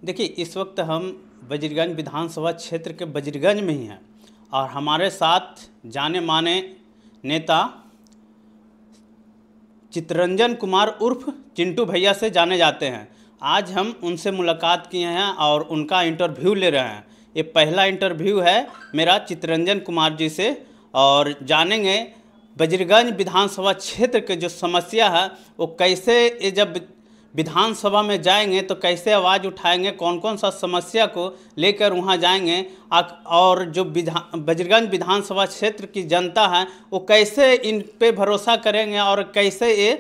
देखिए, इस वक्त हम वजीरगंज विधानसभा क्षेत्र के वजीरगंज में ही हैं और हमारे साथ जाने माने नेता चित्तरंजन कुमार उर्फ चिंटू भैया से जाने जाते हैं। आज हम उनसे मुलाकात किए हैं और उनका इंटरव्यू ले रहे हैं। ये पहला इंटरव्यू है मेरा चित्तरंजन कुमार जी से और जानेंगे वजीरगंज विधानसभा क्षेत्र के जो समस्या है वो कैसे, ये जब विधानसभा में जाएंगे तो कैसे आवाज़ उठाएंगे, कौन कौन सा समस्या को लेकर वहां जाएंगे और जो वजीरगंज विधानसभा क्षेत्र की जनता है वो कैसे इन पे भरोसा करेंगे और कैसे ये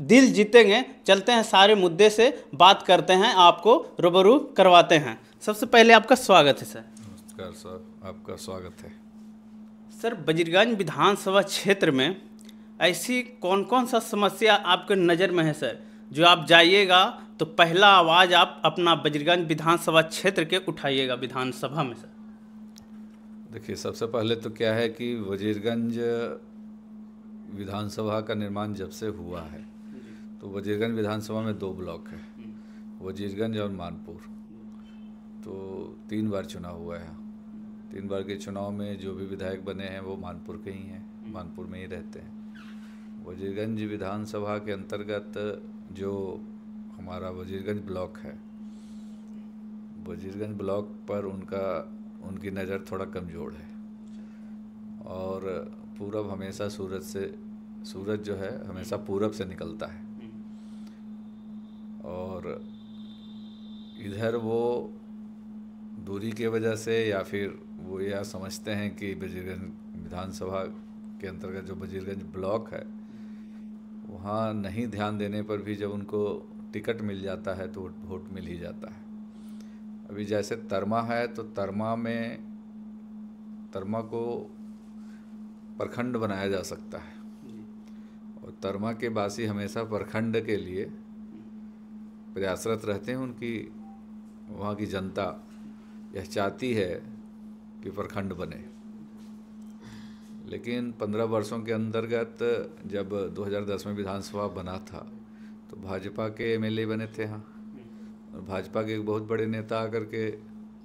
दिल जीतेंगे। चलते हैं, सारे मुद्दे से बात करते हैं, आपको रूबरू करवाते हैं। सबसे पहले आपका स्वागत है सर। नमस्कार सर, आपका स्वागत है। सर, वजीरगंज विधानसभा क्षेत्र में ऐसी कौन कौन सा समस्या आपके नज़र में है सर, जो आप जाइएगा तो पहला आवाज़ आप अपना वजीरगंज विधानसभा क्षेत्र के उठाइएगा विधानसभा में सर? देखिए, सबसे पहले तो क्या है कि वजीरगंज विधानसभा का निर्माण जब से हुआ है तो वजीरगंज विधानसभा में 2 ब्लॉक है, वजीरगंज और मानपुर। तो 3 बार चुनाव हुआ है। 3 बार के चुनाव में जो भी विधायक बने हैं वो मानपुर के ही हैं, मानपुर में ही रहते हैं। वजीरगंज विधानसभा के अंतर्गत जो हमारा वजीरगंज ब्लॉक है, वजीरगंज ब्लॉक पर उनकी नज़र थोड़ा कमज़ोर है और पूरब हमेशा सूरज जो है हमेशा पूरब से निकलता है और इधर वो दूरी की वजह से या फिर वो यह समझते हैं कि वजीरगंज विधानसभा के अंतर्गत जो वजीरगंज ब्लॉक है वहाँ नहीं ध्यान देने पर भी जब उनको टिकट मिल जाता है तो वोट मिल ही जाता है। अभी जैसे तरमा है तो तरमा को प्रखंड बनाया जा सकता है और तरमा के वासी हमेशा प्रखंड के लिए प्रयासरत रहते हैं। वहाँ की जनता यह चाहती है कि प्रखंड बने, लेकिन 15 वर्षों के अंतर्गत जब 2010 में विधानसभा बना था तो भाजपा के एमएलए बने थे यहाँ और भाजपा के एक बहुत बड़े नेता आकर के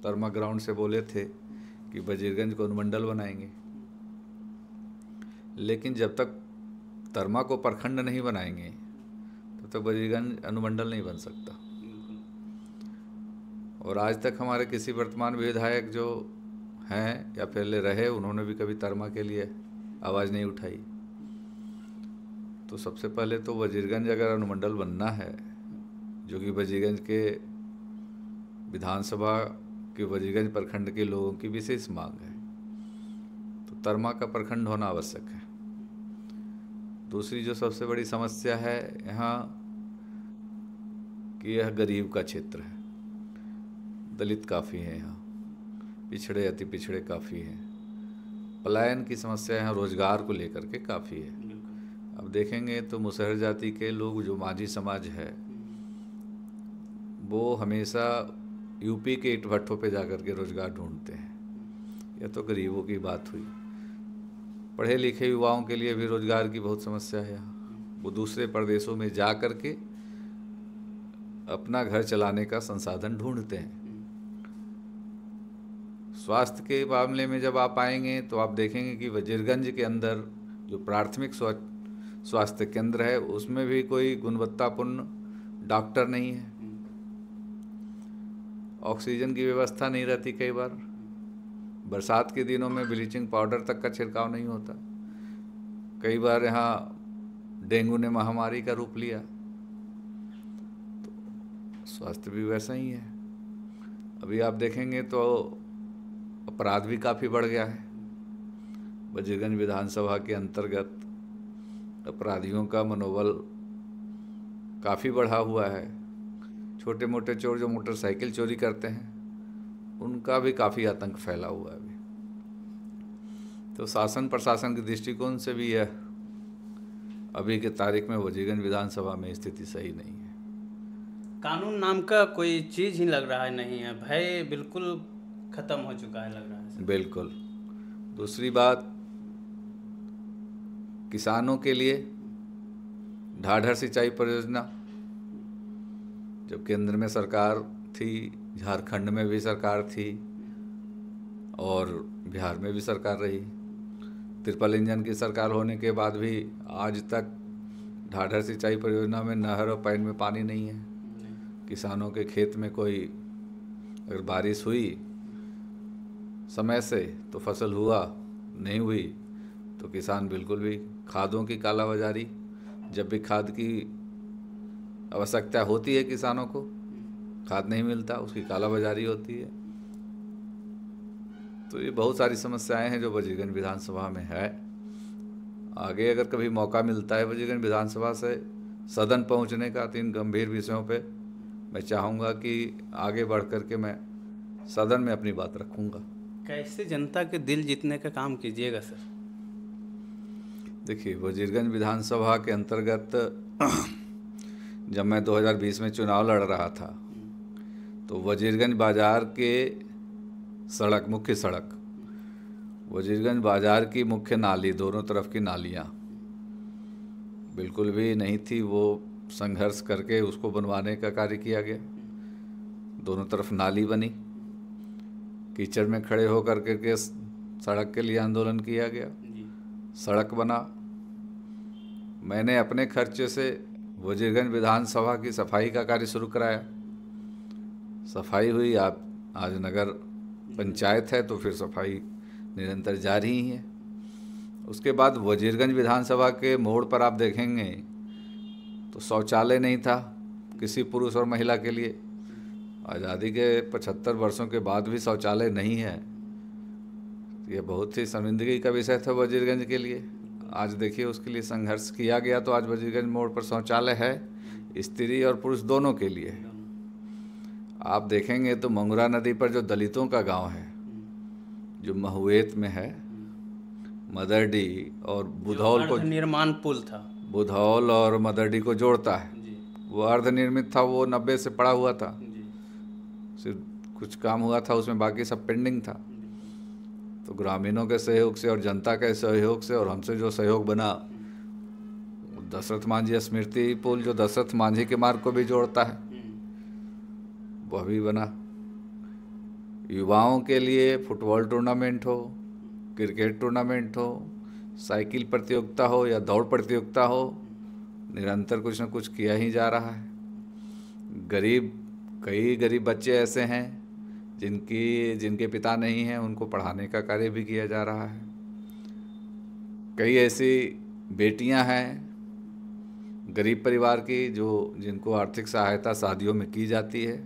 तरमा ग्राउंड से बोले थे कि वजीरगंज को अनुमंडल बनाएंगे। लेकिन जब तक तरमा को प्रखंड नहीं बनाएंगे तब तक वजीरगंज अनुमंडल नहीं बन सकता। और आज तक हमारे किसी वर्तमान विधायक जो हैं या पहले रहे उन्होंने भी कभी तरमा के लिए आवाज़ नहीं उठाई। तो सबसे पहले तो वजीरगंज अगर अनुमंडल बनना है, जो कि वजीरगंज के विधानसभा के वजीरगंज प्रखंड के लोगों की विशेष मांग है, तो तरमा का प्रखंड होना आवश्यक है। दूसरी जो सबसे बड़ी समस्या है यहाँ कि यह गरीब का क्षेत्र है, दलित काफ़ी हैं यहाँ, पिछड़े अति पिछड़े काफ़ी हैं। पलायन की समस्या यहाँ रोजगार को लेकर के काफ़ी है। अब देखेंगे तो मुसहर जाति के लोग, जो माझी समाज है, वो हमेशा यूपी के ईंट भट्ठों पे जाकर के रोजगार ढूंढते हैं। यह तो गरीबों की बात हुई। पढ़े लिखे युवाओं के लिए भी रोजगार की बहुत समस्या है यहाँ। वो दूसरे प्रदेशों में जा कर के अपना घर चलाने का संसाधन ढूंढते हैं। स्वास्थ्य के मामले में जब आप आएंगे तो आप देखेंगे कि वजीरगंज के अंदर जो प्राथमिक स्वास्थ्य केंद्र है उसमें भी कोई गुणवत्तापूर्ण डॉक्टर नहीं है। ऑक्सीजन की व्यवस्था नहीं रहती। कई बार बरसात के दिनों में ब्लीचिंग पाउडर तक का छिड़काव नहीं होता। कई बार यहाँ डेंगू ने महामारी का रूप लिया। तो स्वास्थ्य भी वैसा ही है। अभी आप देखेंगे तो अपराध भी काफ़ी बढ़ गया है। वजीरगंज विधानसभा के अंतर्गत अपराधियों का मनोबल काफ़ी बढ़ा हुआ है। छोटे मोटे चोर जो मोटरसाइकिल चोरी करते हैं उनका भी काफ़ी आतंक फैला हुआ है अभी। तो शासन प्रशासन के दृष्टिकोण से भी यह अभी के तारीख में वजीरगंज विधानसभा में स्थिति सही नहीं है। कानून नाम का कोई चीज़ ही लग रहा है, नहीं है, भय बिल्कुल ख़त्म हो चुका है, लग रहा है। बिल्कुल। दूसरी बात, किसानों के लिए ढाढ़र सिंचाई परियोजना जब केंद्र में सरकार थी झारखंड में भी सरकार थी और बिहार में भी सरकार रही। ट्रिपल इंजन की सरकार होने के बाद भी आज तक ढाढर सिंचाई परियोजना में नहर और पैन में पानी नहीं है। किसानों के खेत में कोई अगर बारिश हुई समय से तो फसल हुआ, नहीं हुई तो किसान बिल्कुल भी। खादों की कालाबाजारी, जब भी खाद की आवश्यकता होती है किसानों को, खाद नहीं मिलता, उसकी कालाबाजारी होती है। तो ये बहुत सारी समस्याएं हैं जो वजीरगंज विधानसभा में है। आगे अगर कभी मौका मिलता है वजीरगंज विधानसभा से सदन पहुंचने का, तो इन गंभीर विषयों पे मैं चाहूँगा कि आगे बढ़ कर के मैं सदन में अपनी बात रखूँगा। कैसे जनता के दिल जीतने का काम कीजिएगा सर? देखिए, वजीरगंज विधानसभा के अंतर्गत जब मैं 2020 में चुनाव लड़ रहा था तो वजीरगंज बाज़ार के सड़क, मुख्य सड़क, वजीरगंज बाज़ार की मुख्य नाली, दोनों तरफ की नालियाँ बिल्कुल भी नहीं थी। वो संघर्ष करके उसको बनवाने का कार्य किया गया। दोनों तरफ नाली बनी, कीचड़ में खड़े होकर के सड़क के लिए आंदोलन किया गया, सड़क बना। मैंने अपने खर्चे से वजीरगंज विधानसभा की सफाई का कार्य शुरू कराया। सफाई हुई। आज नगर पंचायत है तो फिर सफाई निरंतर जारी ही है। उसके बाद वजीरगंज विधानसभा के मोड़ पर आप देखेंगे तो शौचालय नहीं था किसी पुरुष और महिला के लिए। आज़ादी के 75 वर्षों के बाद भी शौचालय नहीं है। ये बहुत ही शर्मिंदगी का विषय था वजीरगंज के लिए। आज देखिए उसके लिए संघर्ष किया गया तो आज वजीरगंज मोड़ पर शौचालय है, स्त्री और पुरुष दोनों के लिए। आप देखेंगे तो मंगुरा नदी पर जो दलितों का गांव है, जो महुएत में है, मदरडी और बुधौल को, निर्माण पुल था, बुधौल और मदरडी को जोड़ता है, वो अर्धनिर्मित था। वो 90 से पड़ा हुआ था, सिर्फ कुछ काम हुआ था उसमें, बाकी सब पेंडिंग था। तो ग्रामीणों के सहयोग से और जनता के सहयोग से और हमसे जो सहयोग बना, दशरथ मांझी स्मृति पुल जो दशरथ मांझी के मार्ग को भी जोड़ता है, वह भी बना। युवाओं के लिए फुटबॉल टूर्नामेंट हो, क्रिकेट टूर्नामेंट हो, साइकिल प्रतियोगिता हो या दौड़ प्रतियोगिता हो, निरंतर कुछ न कुछ किया ही जा रहा है। कई गरीब बच्चे ऐसे हैं जिनके पिता नहीं हैं, उनको पढ़ाने का कार्य भी किया जा रहा है। कई ऐसी बेटियां हैं गरीब परिवार की जिनको आर्थिक सहायता शादियों में की जाती है।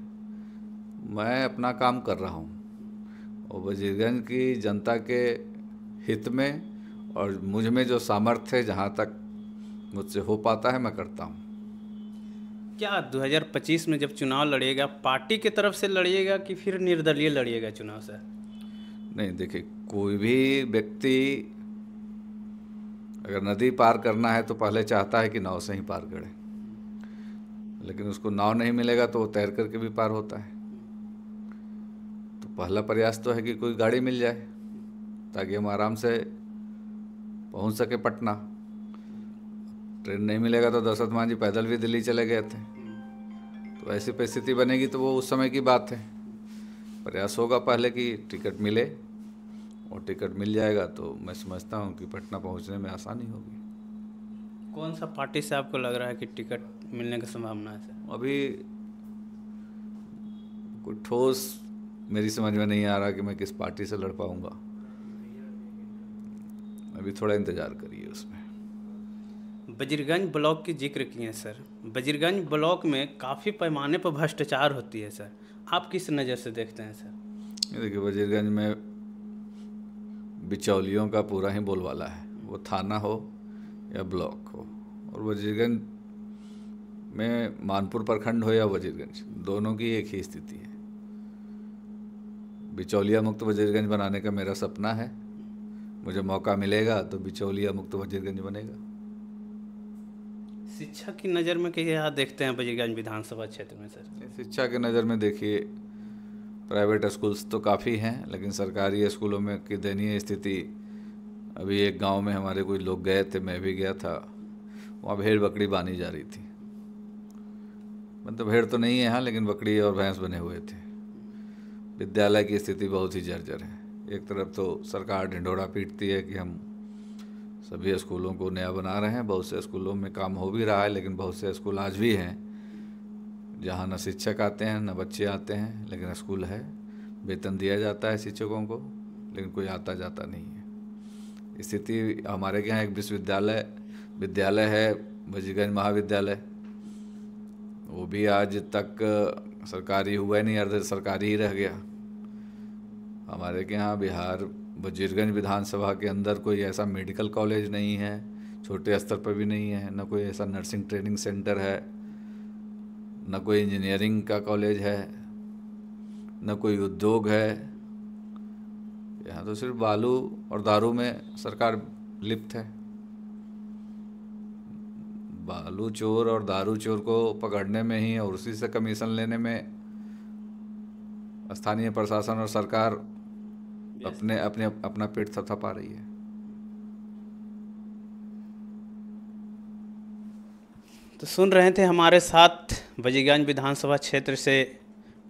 मैं अपना काम कर रहा हूँ और वजीरगंज की जनता के हित में और मुझ में जो सामर्थ्य है, जहाँ तक मुझसे हो पाता है मैं करता हूँ। क्या 2025 में जब चुनाव लड़िएगा पार्टी की तरफ से लड़िएगा कि फिर निर्दलीय लड़िएगा चुनाव सर? नहीं, देखिए, कोई भी व्यक्ति अगर नदी पार करना है तो पहले चाहता है कि नाव से ही पार करे, लेकिन उसको नाव नहीं मिलेगा तो वो तैर करके भी पार होता है। तो पहला प्रयास तो है कि कोई गाड़ी मिल जाए ताकि हम आराम से पहुंच सके पटना। ट्रेन नहीं मिलेगा तो दशरथ मांझी पैदल भी दिल्ली चले गए थे। तो ऐसी परिस्थिति बनेगी तो वो उस समय की बात है। प्रयास होगा पहले कि टिकट मिले, और टिकट मिल जाएगा तो मैं समझता हूँ कि पटना पहुँचने में आसानी होगी। कौन सा पार्टी से आपको लग रहा है कि टिकट मिलने की संभावना है सर? अभी कोई ठोस मेरी समझ में नहीं आ रहा कि मैं किस पार्टी से लड़ पाऊँगा। अभी थोड़ा इंतज़ार करिए उसमें। वजीरगंज ब्लॉक की जिक्र किए सर, वजीरगंज ब्लॉक में काफ़ी पैमाने पर भ्रष्टाचार होती है सर, आप किस नज़र से देखते हैं सर? ये देखिए, वजीरगंज में बिचौलियों का पूरा ही बोलबाला है, वो थाना हो या ब्लॉक हो। और वजीरगंज में मानपुर प्रखंड हो या वजीरगंज, दोनों की एक ही स्थिति है। बिचौलिया मुक्त वजीरगंज बनाने का मेरा सपना है। मुझे मौका मिलेगा तो बिचौलिया मुक्त वजीरगंज बनेगा। शिक्षा की नज़र में क्या देखते हैं वजीरगंज विधानसभा क्षेत्र में सर? शिक्षा के नज़र में देखिए, प्राइवेट स्कूल्स तो काफ़ी हैं, लेकिन सरकारी स्कूलों में की दयनीय स्थिति। अभी एक गांव में हमारे कोई लोग गए थे, मैं भी गया था, वहाँ भेड़ बकरी बांधी जा रही थी। मतलब भेड़ तो नहीं है यहाँ, लेकिन बकरी और भैंस बने हुए थे। विद्यालय की स्थिति बहुत ही जर्जर है। एक तरफ तो सरकार ढिंढोरा पीटती है कि हम सभी स्कूलों को नया बना रहे हैं, बहुत से स्कूलों में काम हो भी रहा है, लेकिन बहुत से स्कूल आज भी हैं जहाँ न शिक्षक आते हैं न बच्चे आते हैं, लेकिन स्कूल है, वेतन दिया जाता है शिक्षकों को, लेकिन कोई आता जाता नहीं है। स्थिति हमारे यहाँ एक विद्यालय है वजीगंज महाविद्यालय, वो भी आज तक सरकारी हुआ नहीं, अर्ध सरकारी ही रह गया। हमारे के यहाँ बिहार वजीरगंज विधानसभा के अंदर कोई ऐसा मेडिकल कॉलेज नहीं है, छोटे स्तर पर भी नहीं है, न कोई ऐसा नर्सिंग ट्रेनिंग सेंटर है, न कोई इंजीनियरिंग का कॉलेज है, न कोई उद्योग है। यहाँ तो सिर्फ बालू और दारू में सरकार लिप्त है। बालू चोर और दारू चोर को पकड़ने में ही और उसी से कमीशन लेने में स्थानीय प्रशासन और सरकार अपना पेट थपथपा रही है। तो सुन रहे थे, हमारे साथ वजीगंज विधानसभा क्षेत्र से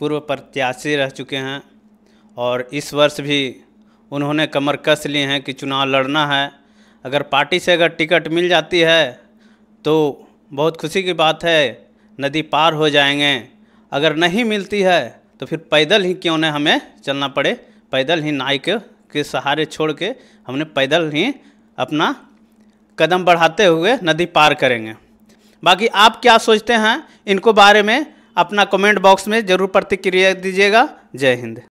पूर्व प्रत्याशी रह चुके हैं और इस वर्ष भी उन्होंने कमर कस लिए हैं कि चुनाव लड़ना है। अगर पार्टी से अगर टिकट मिल जाती है तो बहुत खुशी की बात है, नदी पार हो जाएंगे। अगर नहीं मिलती है तो फिर पैदल ही क्यों न हमें चलना पड़े, पैदल ही नाई के सहारे छोड़ के हमने पैदल ही अपना कदम बढ़ाते हुए नदी पार करेंगे। बाकी आप क्या सोचते हैं इनको बारे में अपना कमेंट बॉक्स में ज़रूर प्रतिक्रिया दीजिएगा। जय हिंद।